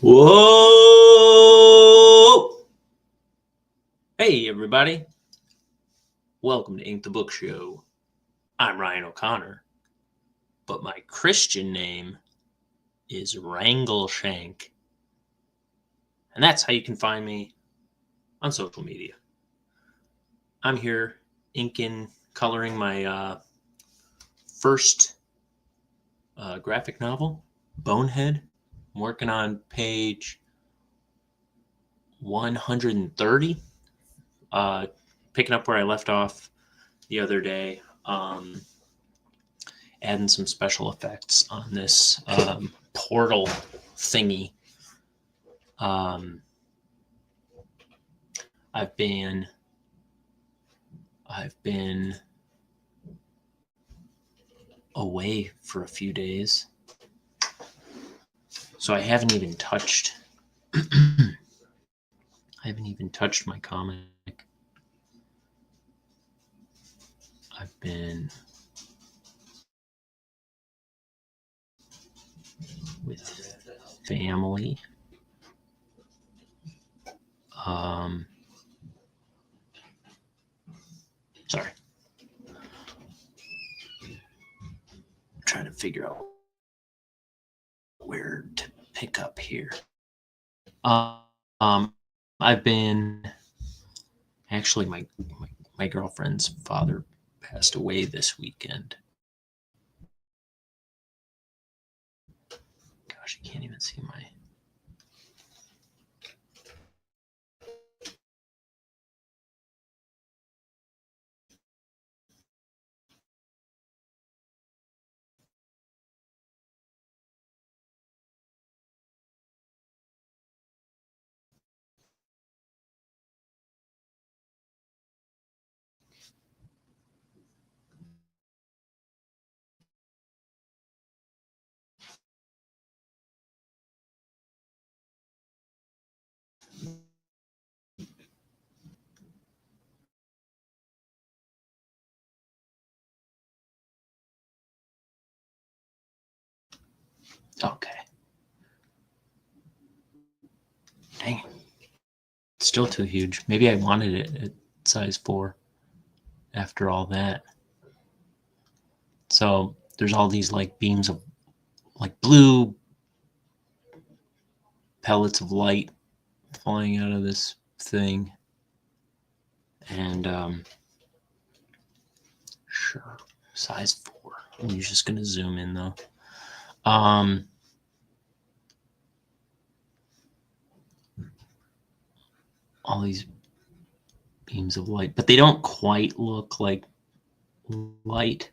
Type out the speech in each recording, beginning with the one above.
Whoa! Hey, everybody. Welcome to Ink the Book Show. I'm Ryan O'Connor, but my Christian name is Wrangleshank. And that's how you can find me on social media. I'm here inking, coloring my first graphic novel, Bonehead. I'm working on page 130, picking up where I left off the other day. Adding some special effects on this portal thingy. I've been away for a few days, so I haven't even touched my comic. I've been with family. Sorry. I'm trying to figure out where to pick up here. I've been actually my girlfriend's father passed away this weekend. Gosh, you can't even see my. Okay. Dang it. It's still too huge. Maybe I wanted it at size 4 after all that. So there's all these like beams of like blue pellets of light flying out of this thing. And sure, size 4. I'm just gonna zoom in though. All these beams of light, but they don't quite look like light.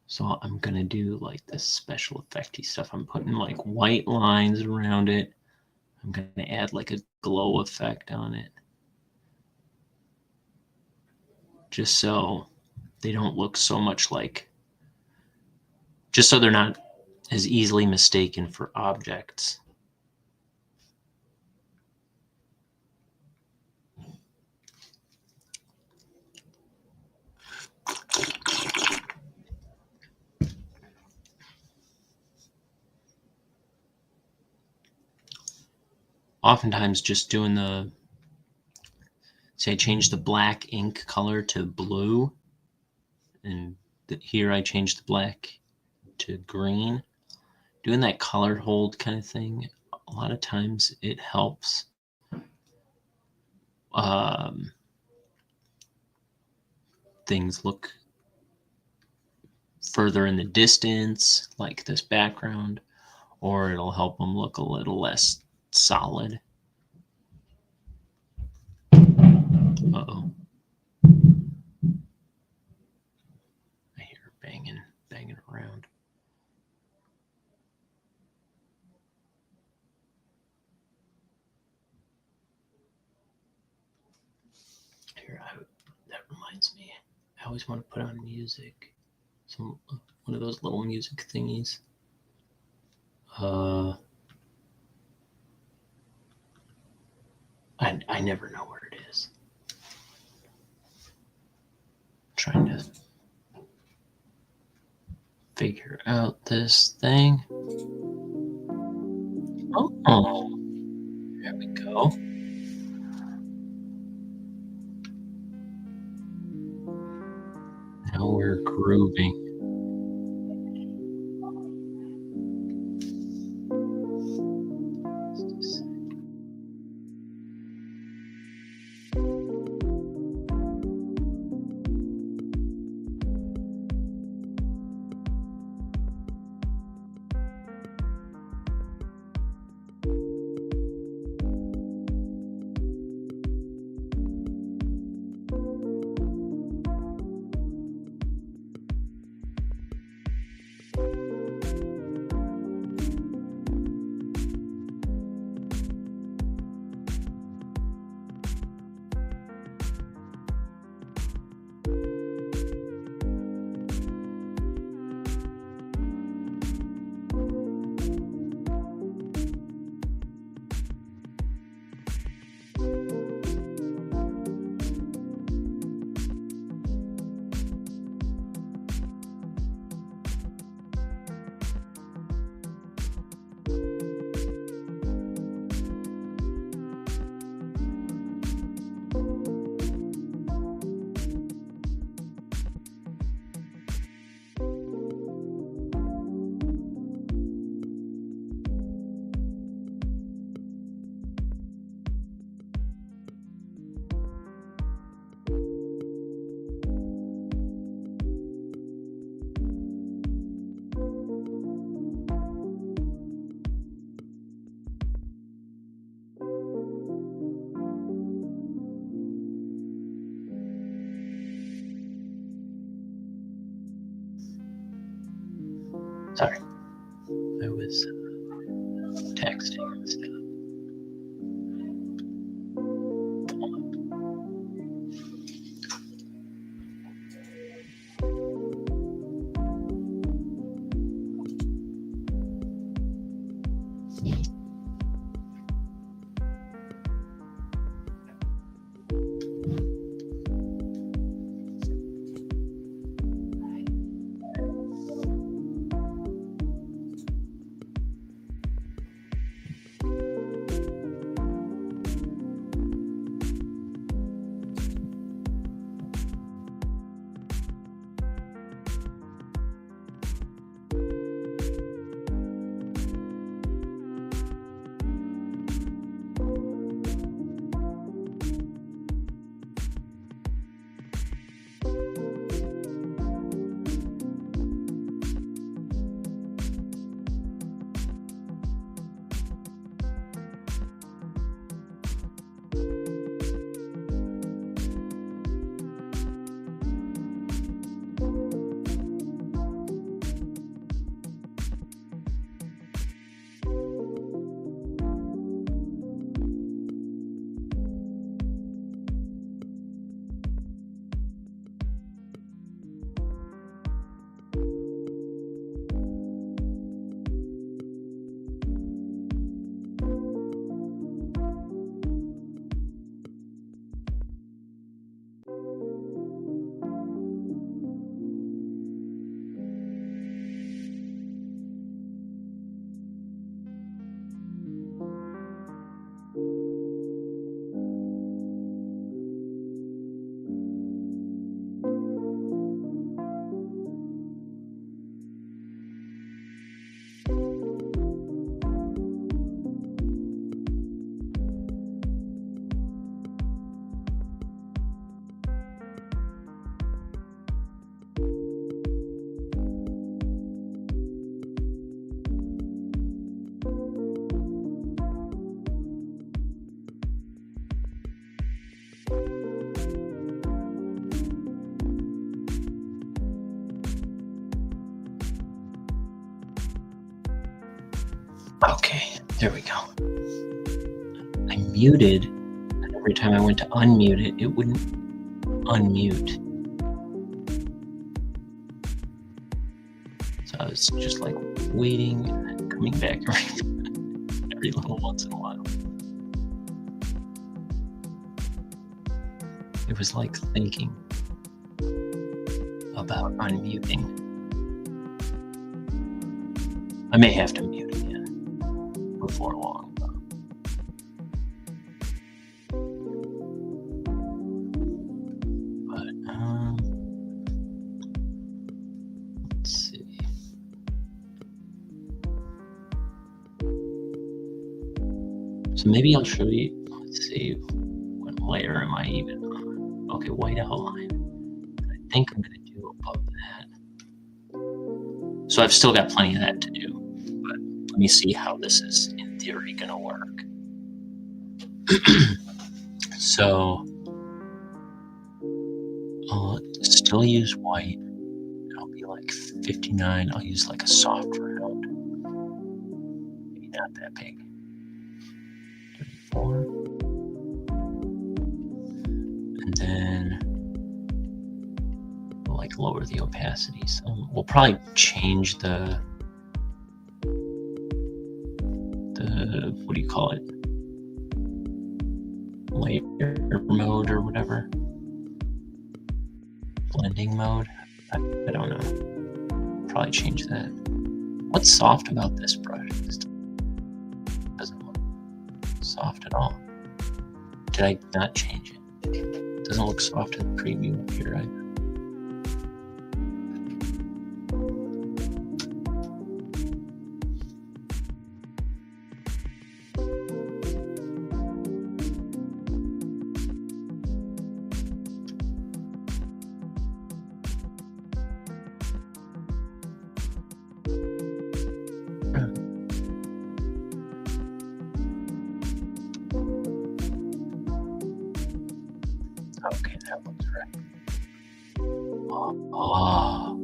So I'm gonna do like this special effecty stuff. I'm putting like white lines around it. I'm gonna add like a glow effect on it, just so they don't look so much like, just so they're not as easily mistaken for objects. Oftentimes just doing say I change the black ink color to blue, and here I change the black to green. Doing that color hold kind of thing, a lot of times it helps things look further in the distance, like this background, or it'll help them look a little less solid. Uh-oh. I hear banging around. Here, that reminds me. I always want to put on music. One of those little music thingies. I never know where it is. I'm trying to figure out this thing. Oh, there we go. Now we're grooving. Sorry, I was texting and stuff. Okay, there we go. I muted, and every time I went to unmute it, it wouldn't unmute. So I was just like waiting and then coming back every little once in a while. It was like thinking about unmuting. I may have to mute again. before long. But let's see. So maybe I'll show you. Let's see, what layer am I even on? Okay, white outline. I think I'm going to do above that. So I've still got plenty of that to do, but let me see how this is in theory going to work. So I'll still use white. I'll be like 59. I'll use like a soft round. Maybe not that big. 34. And then we'll like lower the opacity. So we'll probably change the what do you call it? Layer mode or whatever. Blending mode. I don't know. Probably change that. What's soft about this brush? This doesn't look soft at all. Did I not change it? It doesn't look soft in the preview up here either. Okay, that looks right. Oh.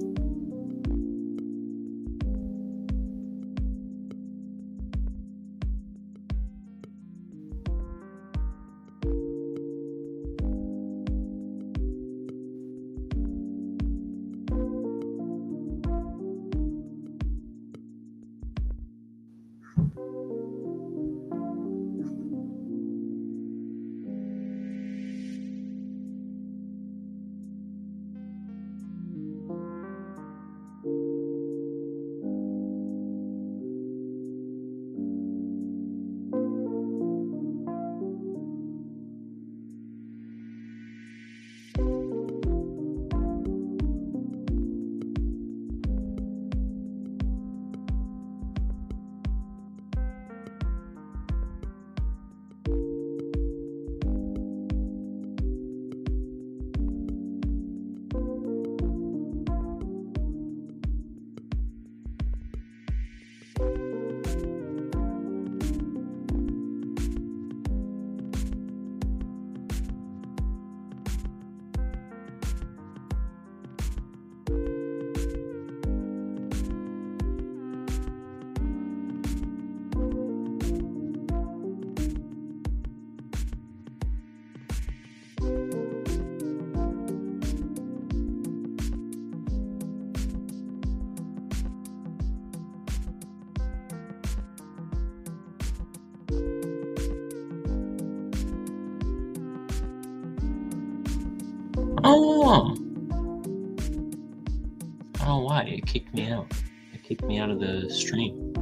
Oh! I don't know why. It kicked me out. It kicked me out of the stream.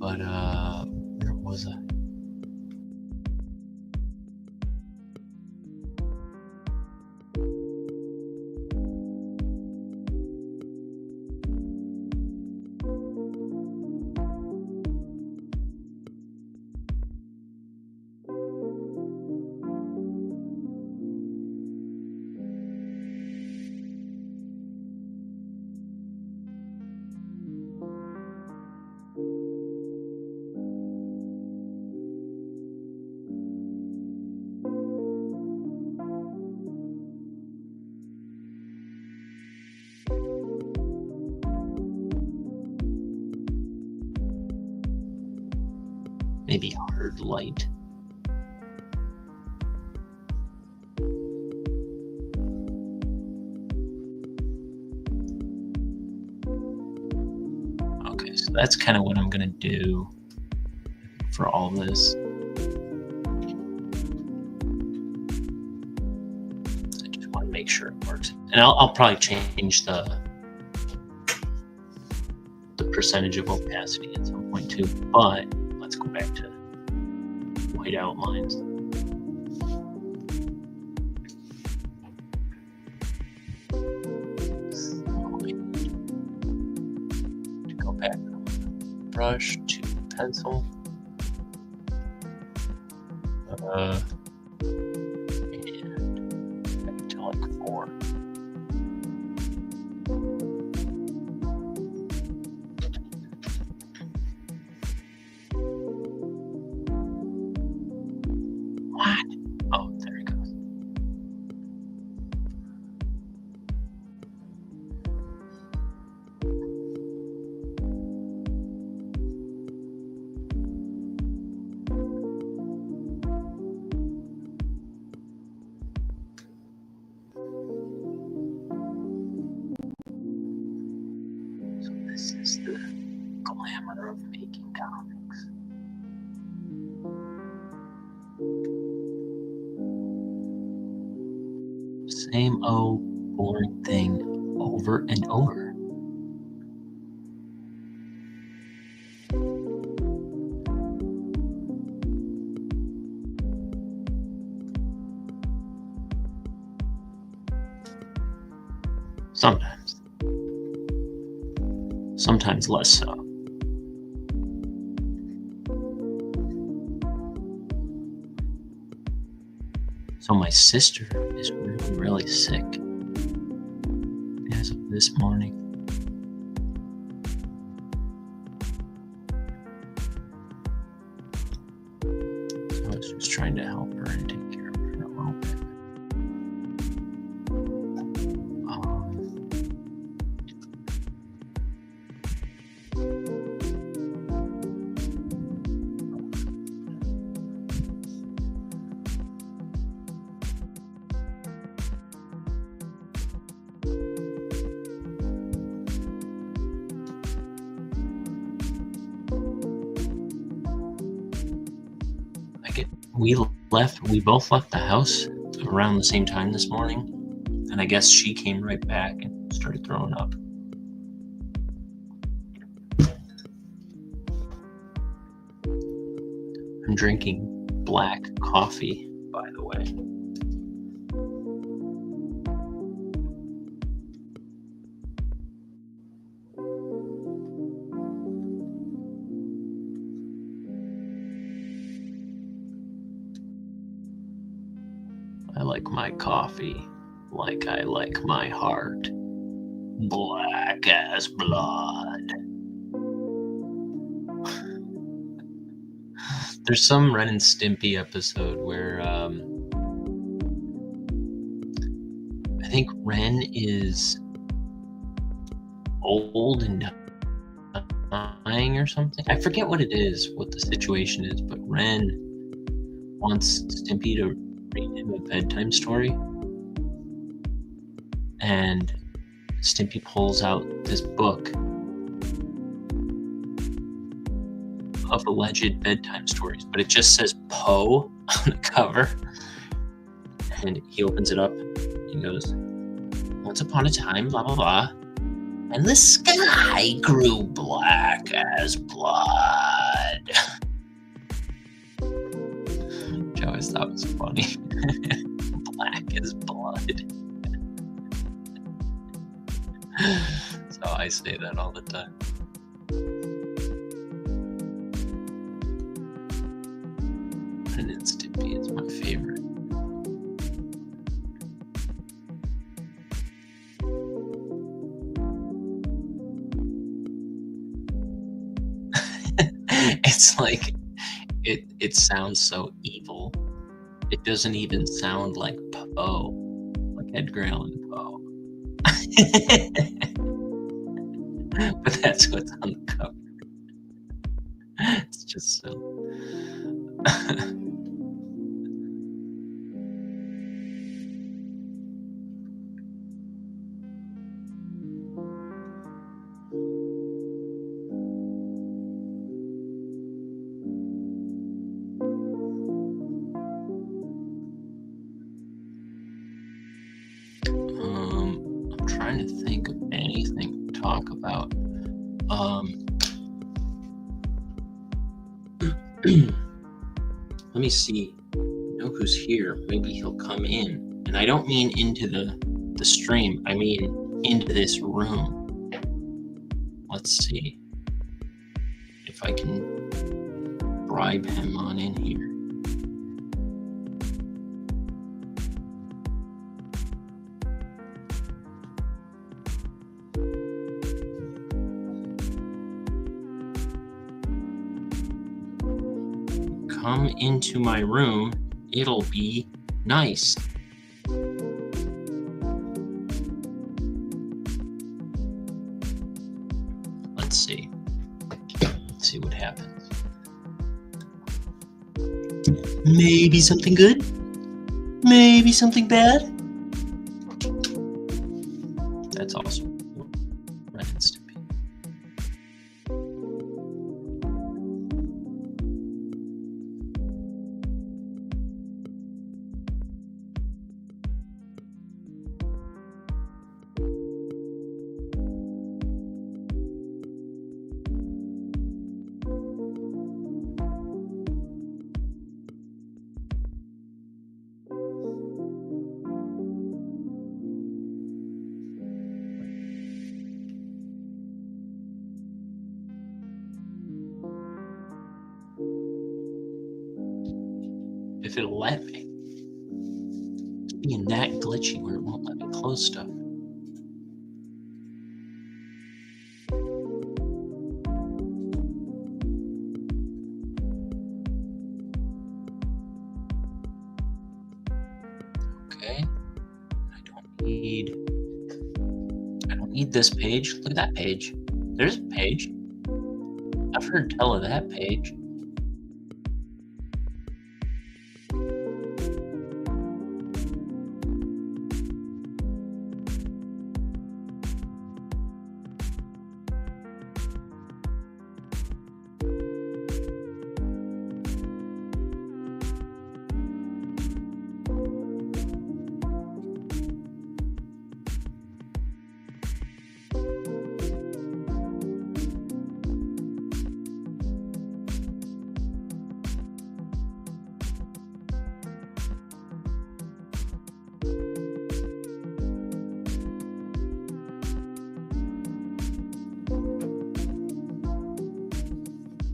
But, where was I? Maybe hard light. Okay, so that's kind of what I'm gonna do for all this. I just want to make sure it works, and I'll probably change the percentage of opacity at some point. point too. But let's go back to white outlines. To go back from brush to pencil. And back to like 4. What? Oh, there it goes. So this is the glamour of making comics. Same old boring thing over and over. Sometimes. Sometimes less so. So my sister is really, really sick as of this morning. So I was just trying to help her and take care of her a little bit. We both left the house around the same time this morning, and I guess she came right back and started throwing up. I'm drinking black coffee, by the way. I like my coffee like I like my heart, black as blood. There's some Ren and Stimpy episode where I think Ren is old and dying or something. I forget what it is, what the situation is, but Ren wants Stimpy to read him a bedtime story, and Stimpy pulls out this book of alleged bedtime stories, but it just says Poe on the cover, and he opens it up and goes, "Once upon a time, blah blah blah, and the sky grew black as blood." Which I always thought was funny. Black as blood. So I say that all the time. And it's Stimpy, it's my favorite. It's like it sounds so evil. It doesn't even sound like Poe, like Edgar Allan Poe. But that's what's on the cover. It's just so. I'm trying to think of anything to talk about. Let me see. Know who's here. Maybe he'll come in. And I don't mean into the stream. I mean into this room. Let's see if I can bribe him on in here. Come into my room. It'll be nice. Let's see. Let's see what happens. Maybe something good? Maybe something bad? That's also what Reddit's to be. If it'll let me. It's being that glitchy where it won't let me close stuff. Okay. I don't need this page. Look at that page. There's a page. I've heard tell of that page.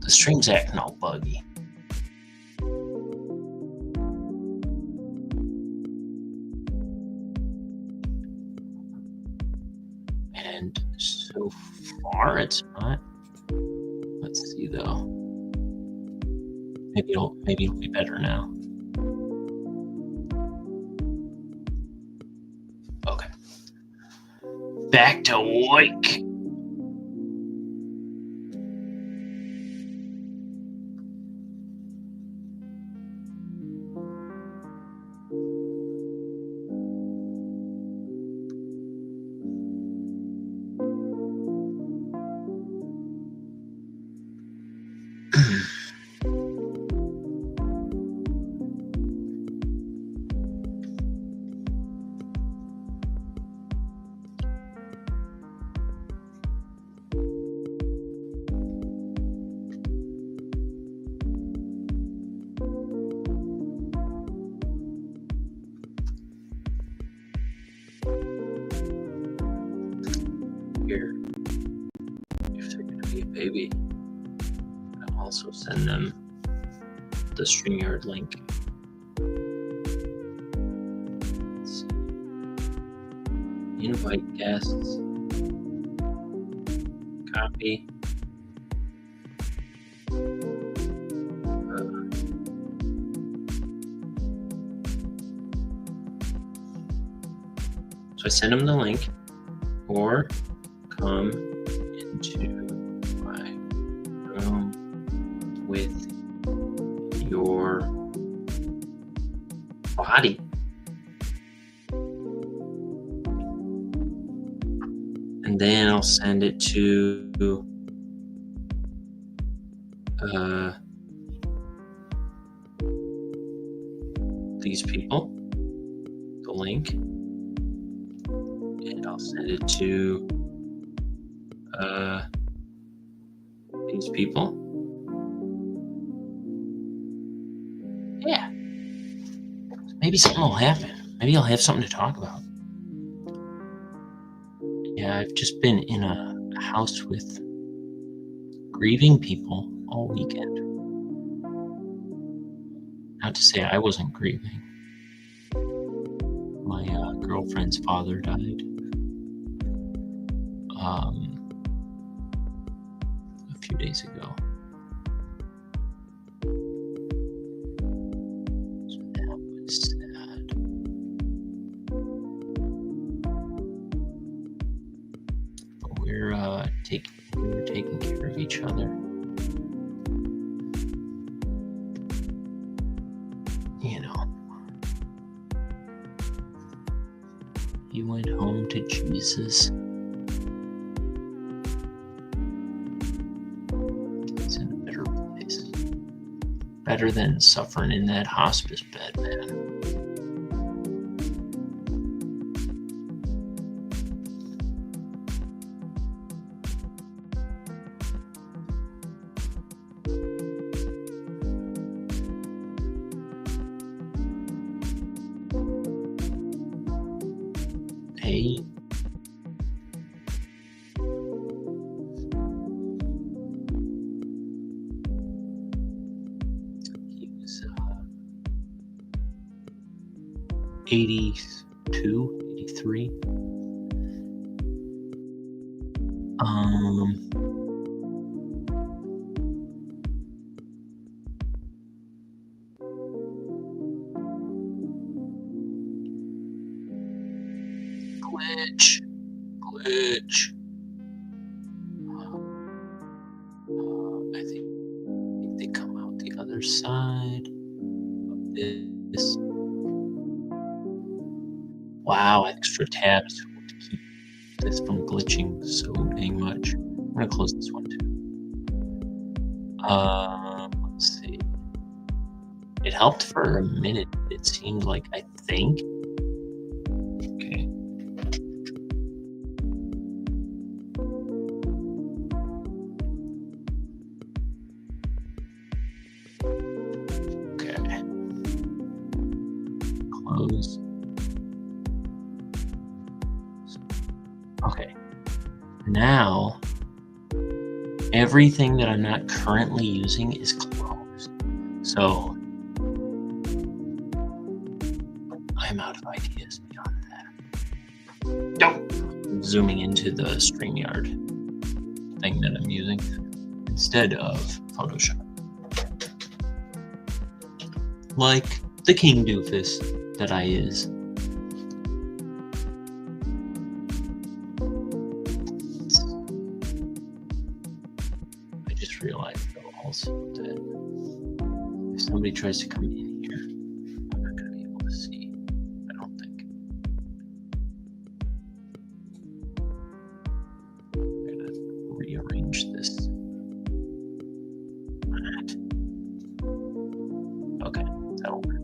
The stream's acting all buggy. And so far it's not. Let's see though. Maybe it'll be better now. Okay. Back to work. Here, if they're going to be a baby, I'll also send them the StreamYard link. Let's see. Invite guests. Copy. So I send them the link, or come into my room with your body. And then I'll send it to these people, the link, and I'll send it to these people. maybe something will happen. Maybe I'll have something to talk about. Yeah, I've just been in a house with grieving people all weekend. Not to say I wasn't grieving. My girlfriend's father died a few days ago. So that was sad. But we were taking care of each other. You know. He went home to Jesus. He's in a better place. Better than suffering in that hospice bed, man. Hey. He was 82, 83. Glitch. I think they come out the other side of this. Wow, extra tabs to keep this from glitching so dang much. I'm gonna close this one too. Let's see. It helped for a minute, it seemed like, I think. Okay. Okay. Close. Okay. Now, everything that I'm not currently using is closed. So, I'm out of ideas beyond that. Nope. I'm zooming into the StreamYard thing that I'm using instead of Photoshop. Like the King Doofus that I is. I just realized though also that if somebody tries to come in here, I'm not going to be able to see. I don't think. I'm going to rearrange this. Okay, that'll work.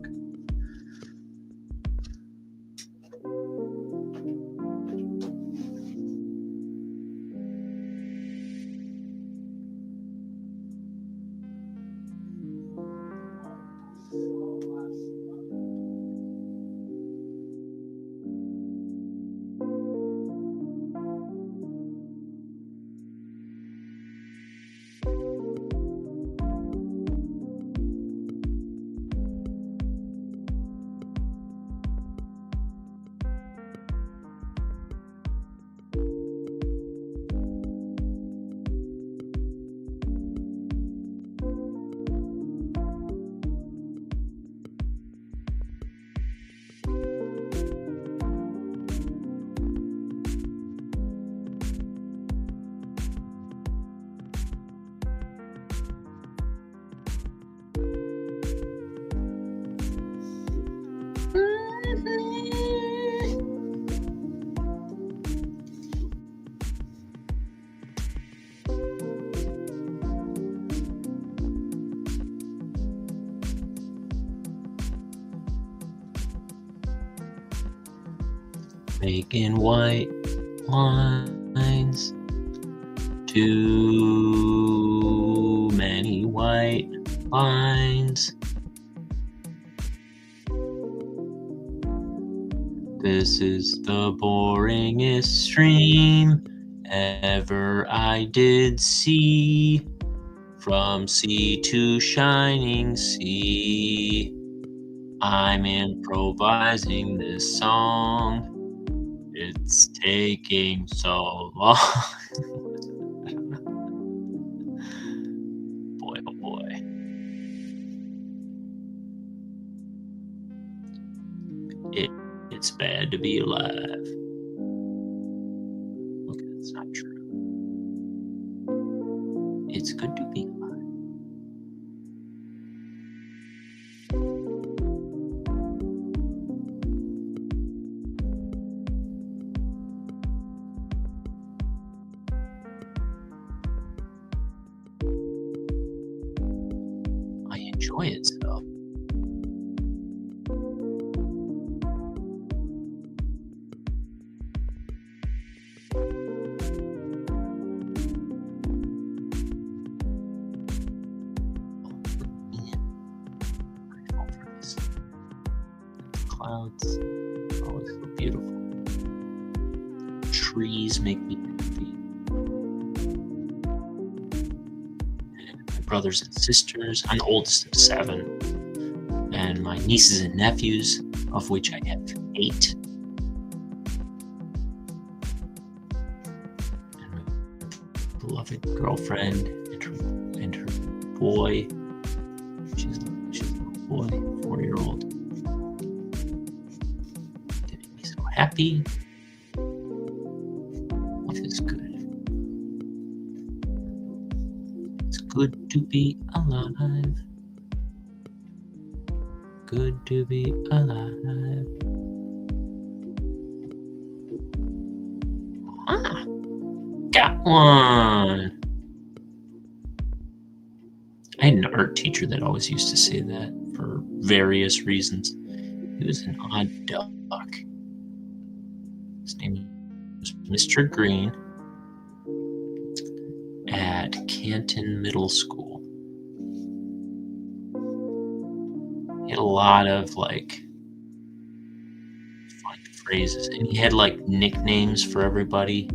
Making white lines. Too many white lines. This is the boringest stream ever I did see. From sea to shining sea, I'm improvising this song. It's taking so long. Boy, oh boy. It's bad to be alive. Okay, that's not true. It's good to be alive. I enjoy it so. Clouds always so beautiful. Trees make me happy. My brothers and sisters. I'm the oldest of 7. And my nieces and nephews, of which I have 8. And my beloved girlfriend and her boy. She's a little boy, 4-year-old. They make me so happy. Life is good. It's good to be alive. Good to be alive. Ah, got one. I had an art teacher that always used to say that for various reasons. He was an odd duck. His name was Mr. Green at Canton Middle School. He had a lot of funny phrases, and he had nicknames for everybody.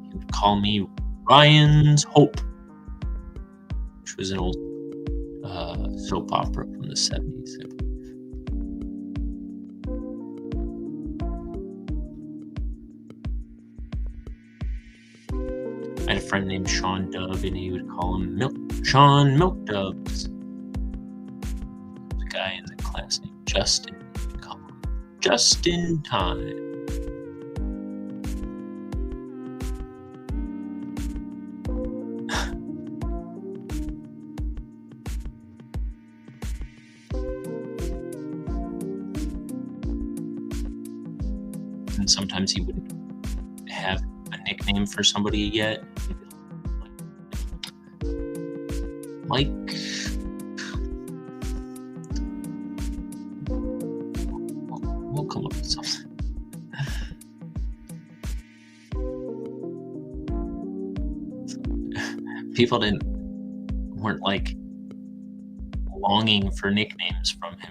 He would call me Ryan's Hope, which was an old soap opera from the 70s, I believe. I had a friend named Sean Dove, and he would call him Sean Milk Dubs. There was a guy in the class named Justin. He would call him Just in Time. And sometimes he wouldn't have a nickname for somebody yet. Mike. We'll come up with something. People weren't longing for nicknames from him.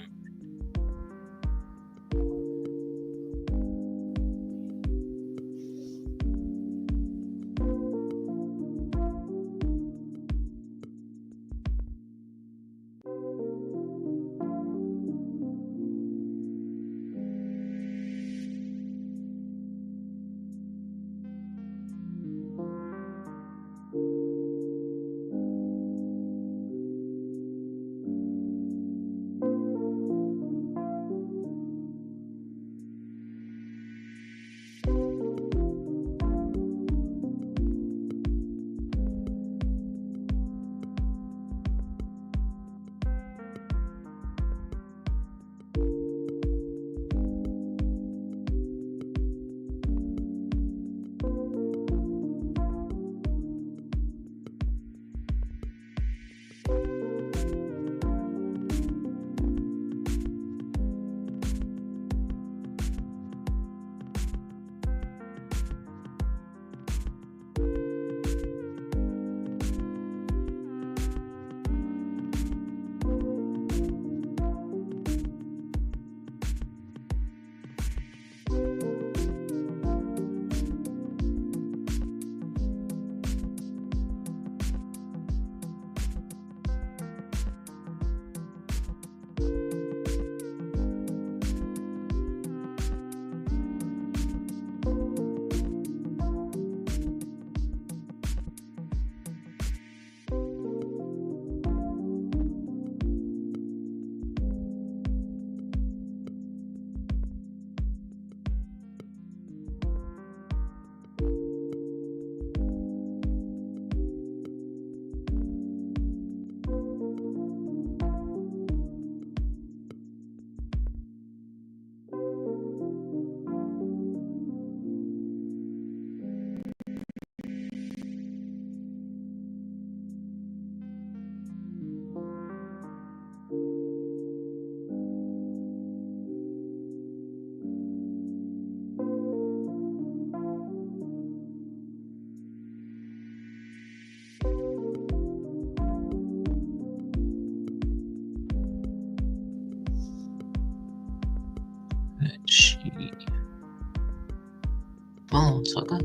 down, sucker.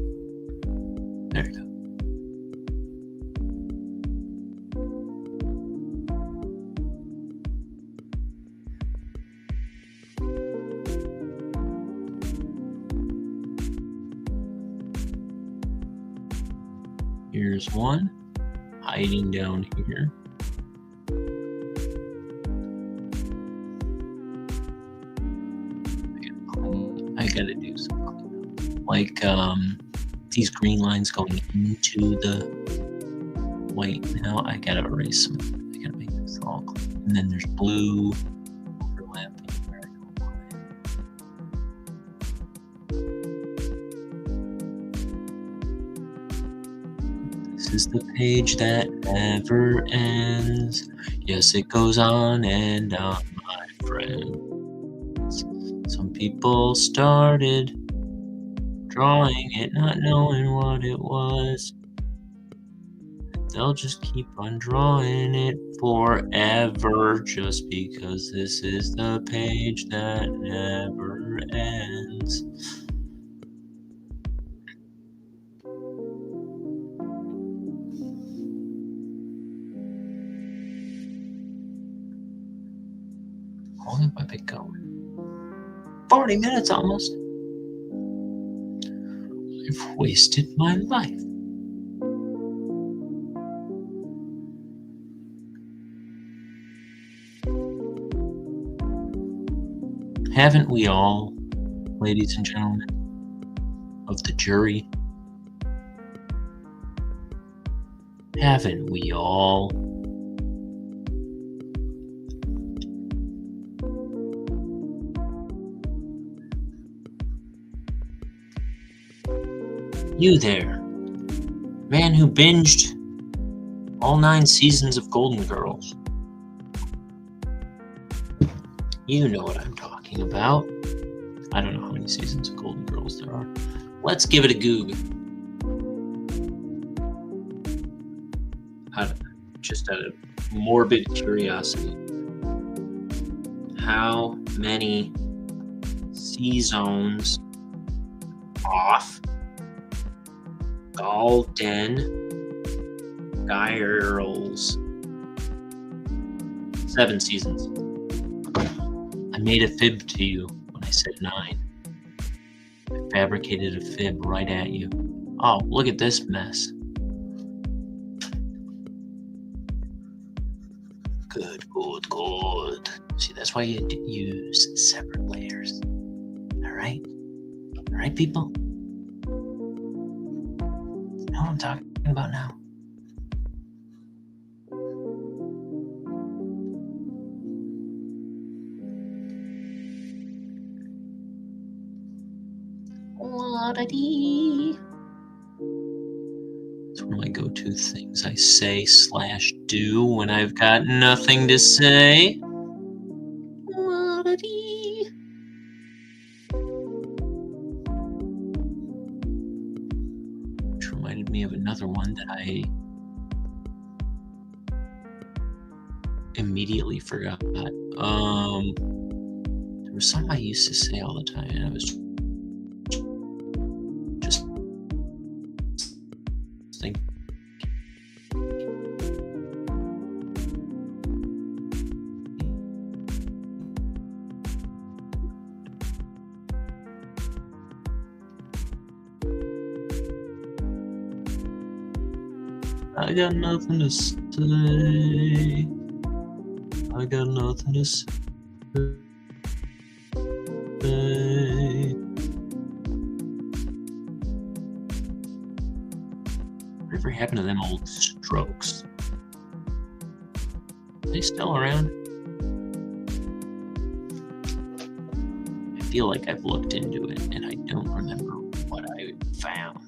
There you go. Here's one hiding down here. I gotta do something. Like these green lines going into the white. Now I gotta erase them. I gotta make this all clean. And then there's blue overlapping. This is the page that never ends. Yes, it goes on and on, my friends. Some people started drawing it, not knowing what it was. They'll just keep on drawing it forever, just because this is the page that never ends. How long have I been going? 40 minutes almost. I've wasted my life. Haven't we all, ladies and gentlemen of the jury? Haven't we all? You there, man who binged all 9 seasons of Golden Girls. You know what I'm talking about. I don't know how many seasons of Golden Girls there are. Let's give it a Goog. Just out of morbid curiosity. How many seasons off Golden Girls? 7 seasons. I made a fib to you when I said 9. I fabricated a fib right at you. Oh, look at this mess. Good. See, that's why you use separate layers. All right, people. You know what I'm talking about now. It's one of my go-to things I say / do when I've got nothing to say. Which reminded me of another one that I immediately forgot. There was something I used to say all the time, and I was just thinking. I got nothing to say. I got nothing to say. Whatever happened to them old Strokes? Are they still around? I feel like I've looked into it and I don't remember what I found.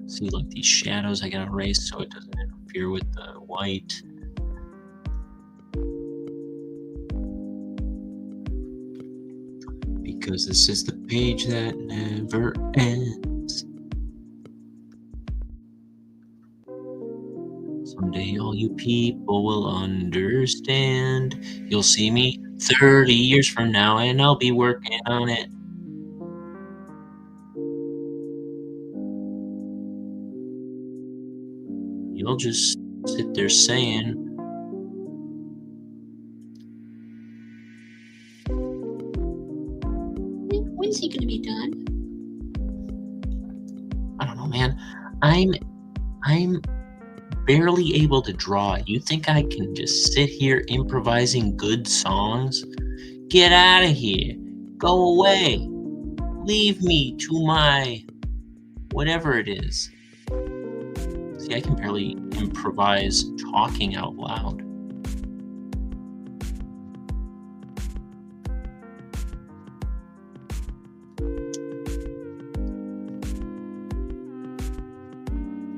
See, like these shadows I gotta erase so it doesn't interfere with the white. Because this is the page that never ends. So Someday all you people will understand. You'll see me 30 years from now and I'll be working on it. You'll just sit there saying, when's he gonna be done? I don't know, man. I'm barely able to draw. You think I can just sit here improvising good songs? Get out of here. Go away. Leave me to my whatever it is. See, I can barely improvise talking out loud.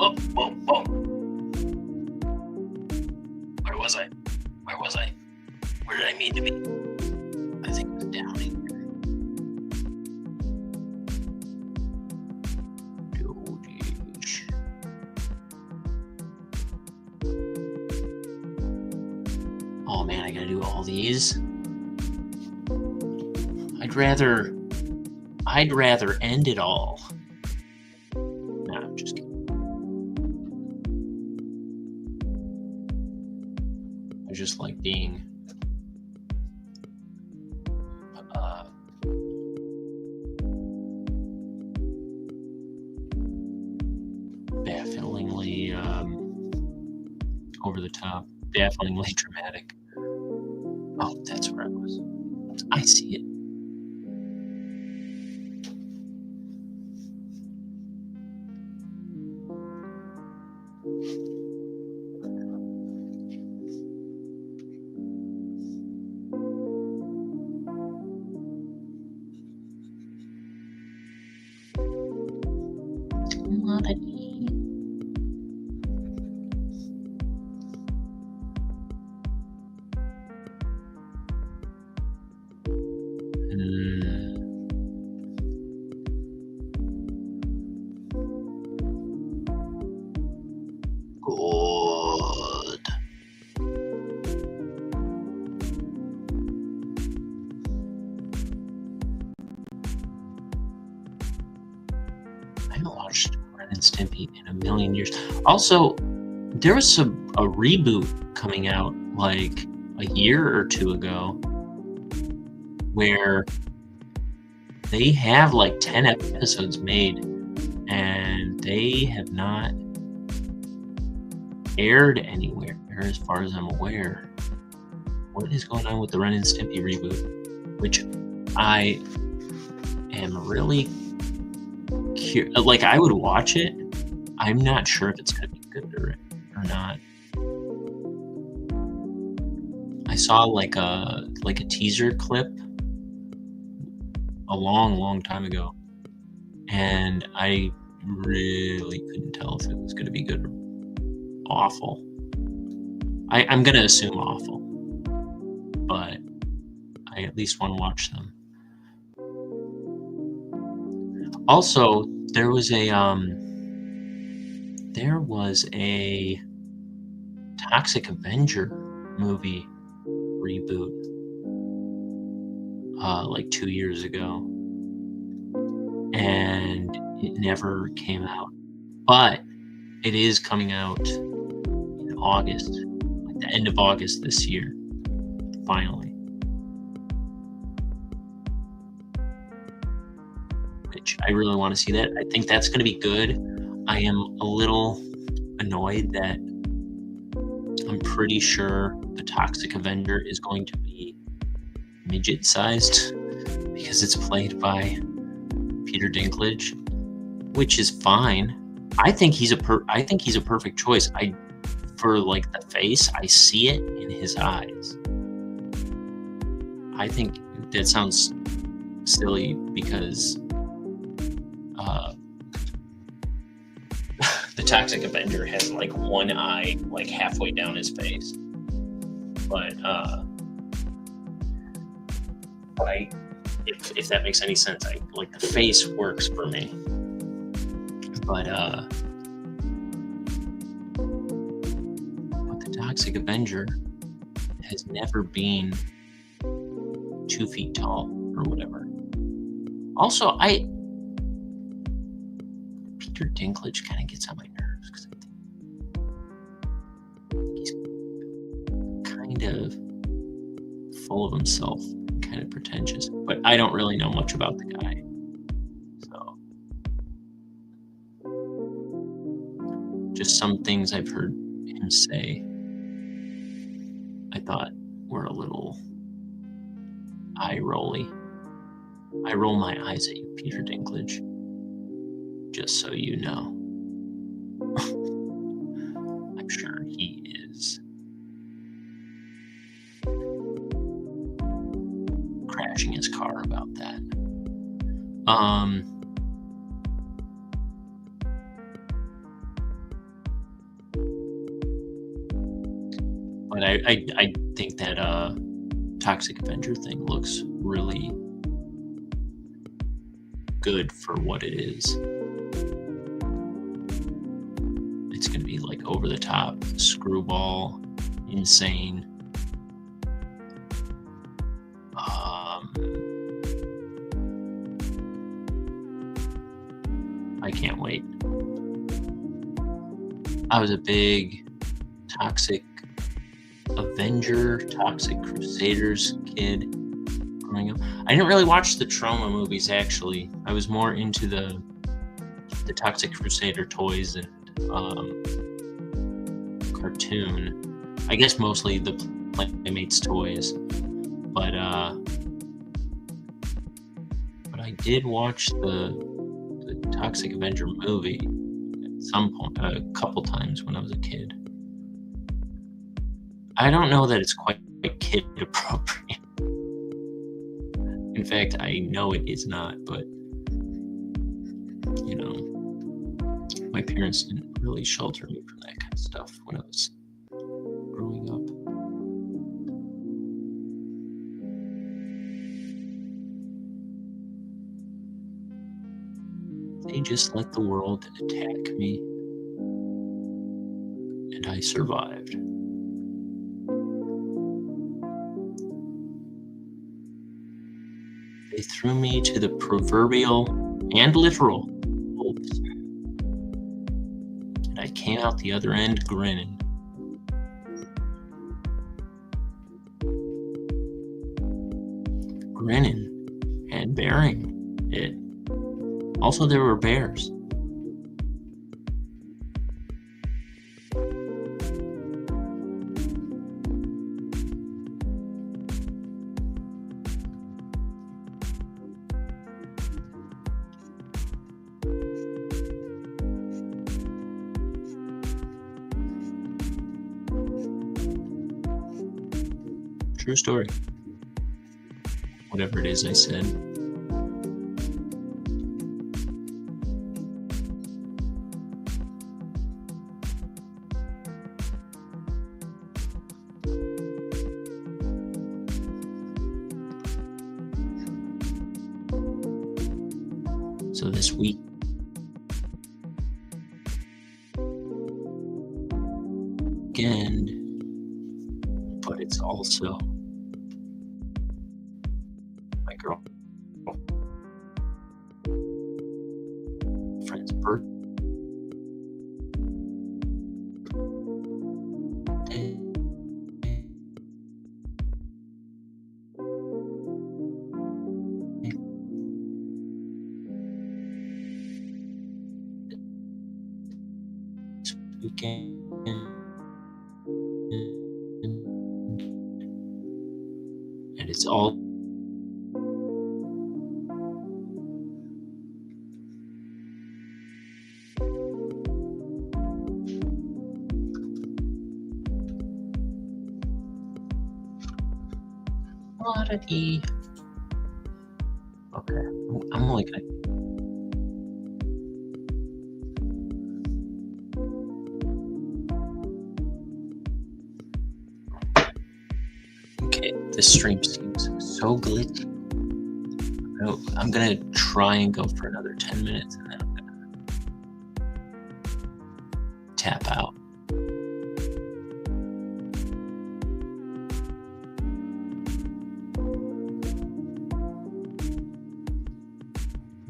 Oh. Where was I? Where did I mean to be? I think it was down here. Oh man, I gotta do all these. I'd rather end it all. No, I'm just kidding. I just like being bafflingly over the top, bafflingly dramatic. Oh, that's where I was. I see it. Good. I haven't watched Ren and Stimpy in a million years. Also, there was a reboot coming out like a year or two ago where they have like 10 episodes made and they have not aired anywhere as far as I'm aware. What is going on with the Ren and Stimpy reboot? Which I am really curious. Like, I would watch it. I'm not sure if it's going to be good or not. I saw like a teaser clip a long time ago, and I really couldn't tell if it was going to be good or awful. I'm going to assume awful, but I at least want to watch them. Also, there was a Toxic Avenger movie reboot like 2 years ago, and it never came out, but it is coming out in August, like the end of August this year, finally, which I really want to see that. I think that's going to be good. I am a little annoyed that I'm pretty sure the Toxic Avenger is going to be midget-sized because it's played by Peter Dinklage, which is fine. I think he's a perfect choice. For like the face, I see it in his eyes. I think that sounds silly because the Toxic Avenger has like one eye like halfway down his face, but if that makes any sense, I like the face works for me, but Toxic Avenger has never been 2 feet tall or whatever. Also, Peter Dinklage kind of gets on my nerves because I think he's kind of full of himself, kind of pretentious. But I don't really know much about the guy. So, just some things I've heard him say, I thought were a little eye-rolly. I roll my eyes at you, Peter Dinklage, just so you know. I'm sure he is crashing his car about that. But I think that Toxic Avenger thing looks really good for what it is. It's going to be like over the top, screwball, insane. I can't wait. I was a big Toxic Avenger, Toxic Crusaders kid growing up. I didn't really watch the Trauma movies, actually. I was more into the Toxic Crusader toys and cartoon. I guess mostly the Playmates toys. But I did watch the Toxic Avenger movie at some point, a couple times when I was a kid. I don't know that it's quite kid appropriate. In fact, I know it is not, but you know, my parents didn't really shelter me from that kind of stuff when I was growing up. They just let the world attack me, and I survived. They threw me to the proverbial and literal wolves, and I came out the other end grinning. And bearing it. Also, there were bears. True story. Whatever it is I said. So this weekend, but it's also my girlfriend's birthday. Weekend, and it's all oddity. Okay, I'm only gonna. This stream seems so glitchy. I'm gonna try and go for another 10 minutes and then I'm gonna tap out.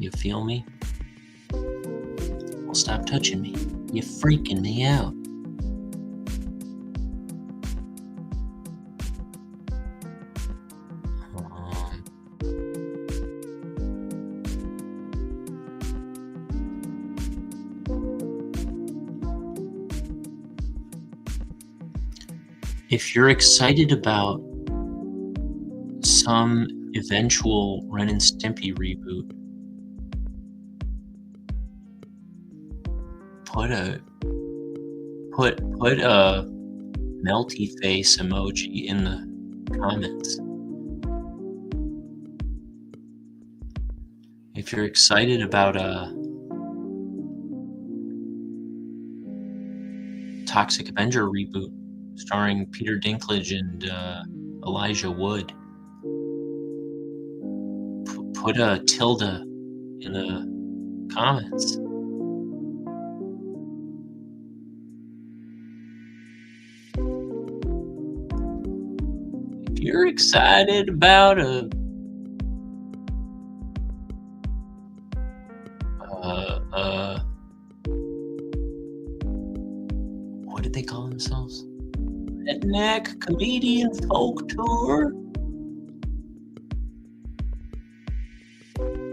You feel me? Well, stop touching me. You're freaking me out. Um, if you're excited about some eventual Ren and Stimpy reboot, put a melty face emoji in the comments. If you're excited about a Toxic Avenger reboot starring Peter Dinklage and Elijah Wood, put a tilde in the comments. If you're excited about a what did they call themselves? Redneck Comedian Folk Tour?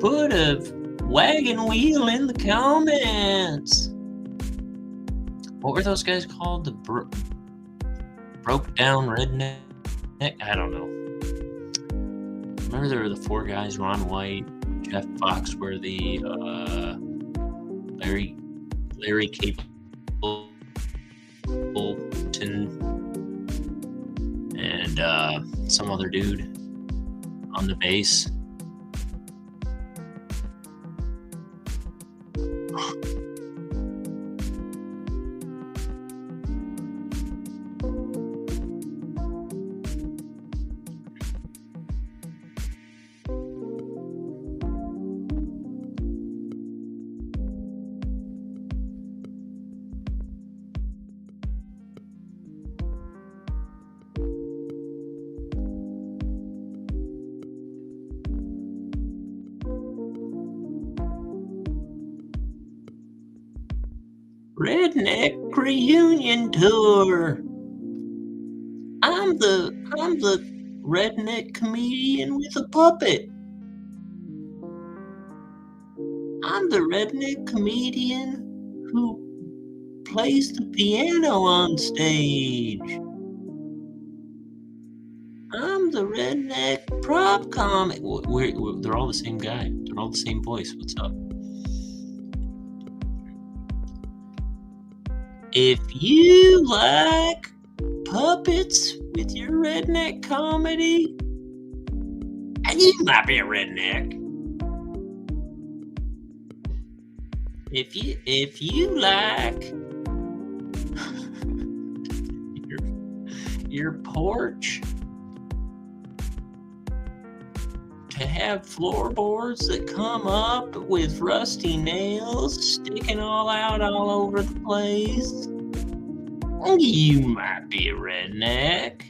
Put a wagon wheel in the comments. What were those guys called? The broke down redneck? I don't know. Remember there were the four guys: Ron White, Jeff Foxworthy, Larry Capleton, and some other dude on the bass. Redneck Reunion Tour. I'm the redneck comedian with a puppet. I'm the redneck comedian who plays the piano on stage. I'm the redneck prop comic. They're all the same guy. They're all the same voice. What's up? If you like puppets with your redneck comedy, and you might be a redneck. If you like your porch to have floorboards that come up with rusty nails sticking all out all over the place, you might be a redneck.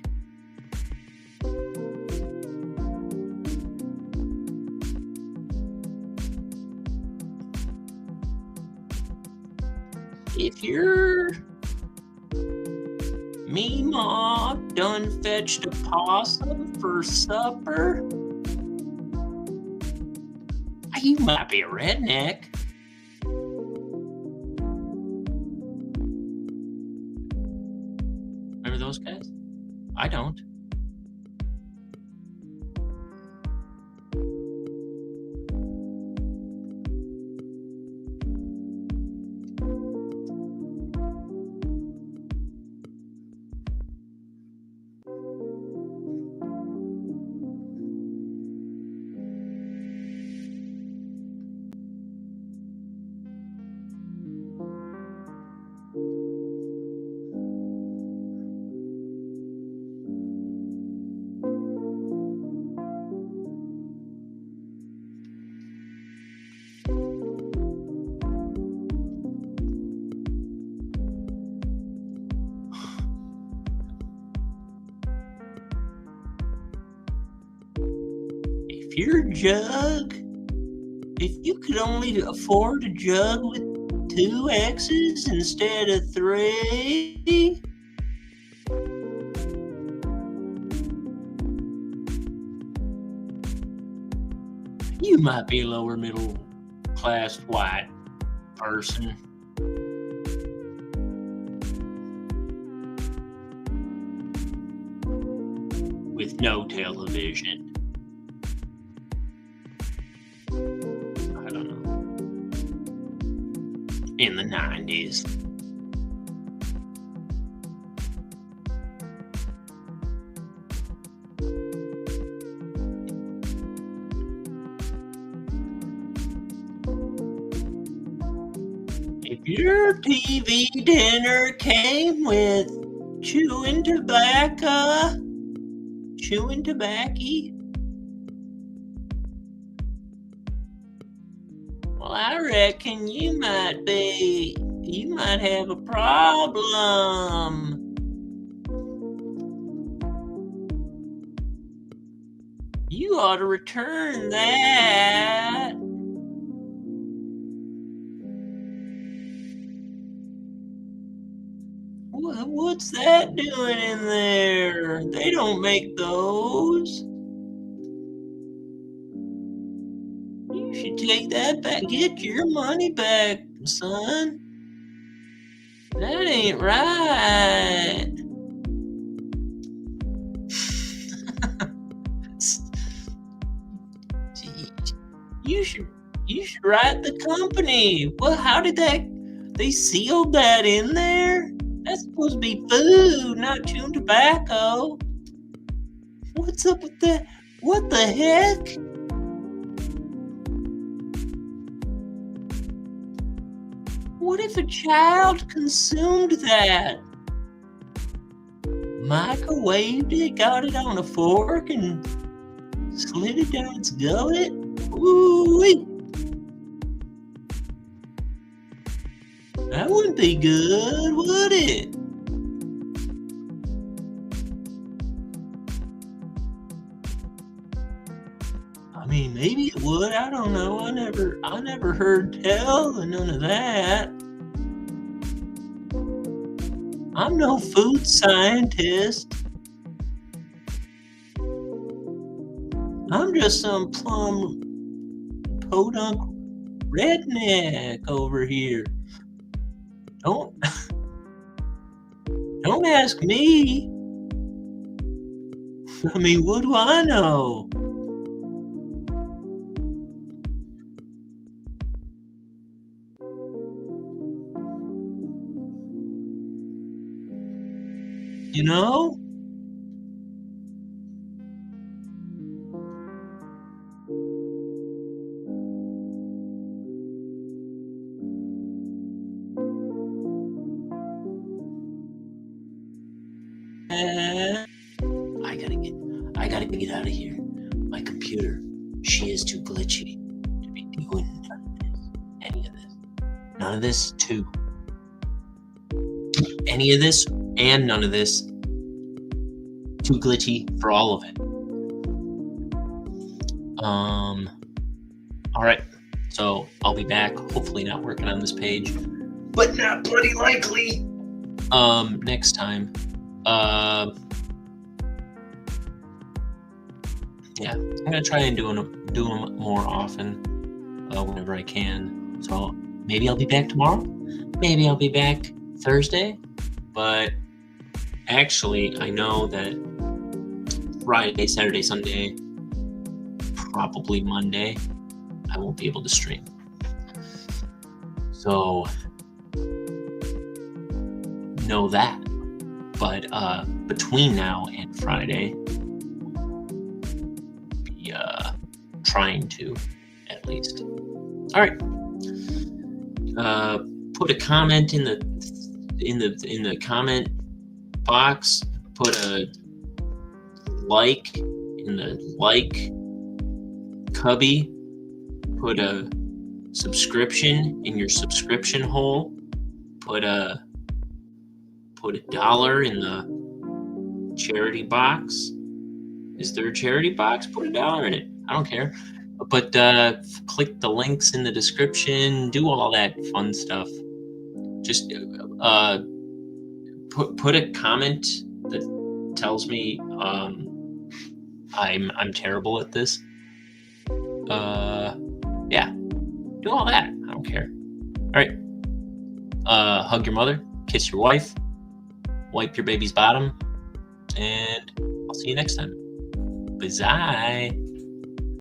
If you're me ma done fetched a possum for supper, you might be a redneck. Remember those guys? I don't. If your jug If you could only afford a jug with 2 X's instead of 3, you might be a lower middle class white person. With no television. I don't know. In the 90s. If your TV dinner came with chewing tobacco, well, I reckon you might have a problem. You ought to return that. What's that doing in there? They don't make those. You should take that back. Get your money back, son. That ain't right. You should write the company. Well, how did they sealed that in there? That's supposed to be food, not chewing tobacco. What's up with that? What the heck? What if a child consumed that? Microwaved it, got it on a fork, and slid it down its gullet? Ooh-wee. That wouldn't be good, would it? I mean, maybe it would. I don't know. I never heard tell of none of that. I'm no food scientist. I'm just some plumb podunk redneck over here. Don't ask me. I mean, what do I know? You know? I gotta get out of here. My computer, she is too glitchy to be doing any of this. None of this, too. Any of this and none of this. Too glitchy for all of it. Alright. So I'll be back. Hopefully not working on this page. But not bloody likely. Next time. Yeah, I'm gonna try and do them more often, whenever I can. So maybe I'll be back tomorrow. Maybe I'll be back Thursday. But actually, I know that Friday, Saturday, Sunday, probably Monday, I won't be able to stream. So know that. But between now and Friday, be trying to, at least. All right. Put a comment in the comment box. Put a like in the like cubby. Put a subscription in your subscription hole. Put a $1 in the charity box. Is there a charity box? Put $1 in it. I don't care. But click the links in the description. Do all that fun stuff. Just put a comment that tells me I'm terrible at this. Yeah, do all that. I don't care. All right. Hug your mother, kiss your wife, wipe your baby's bottom, and I'll see you next time. Bye.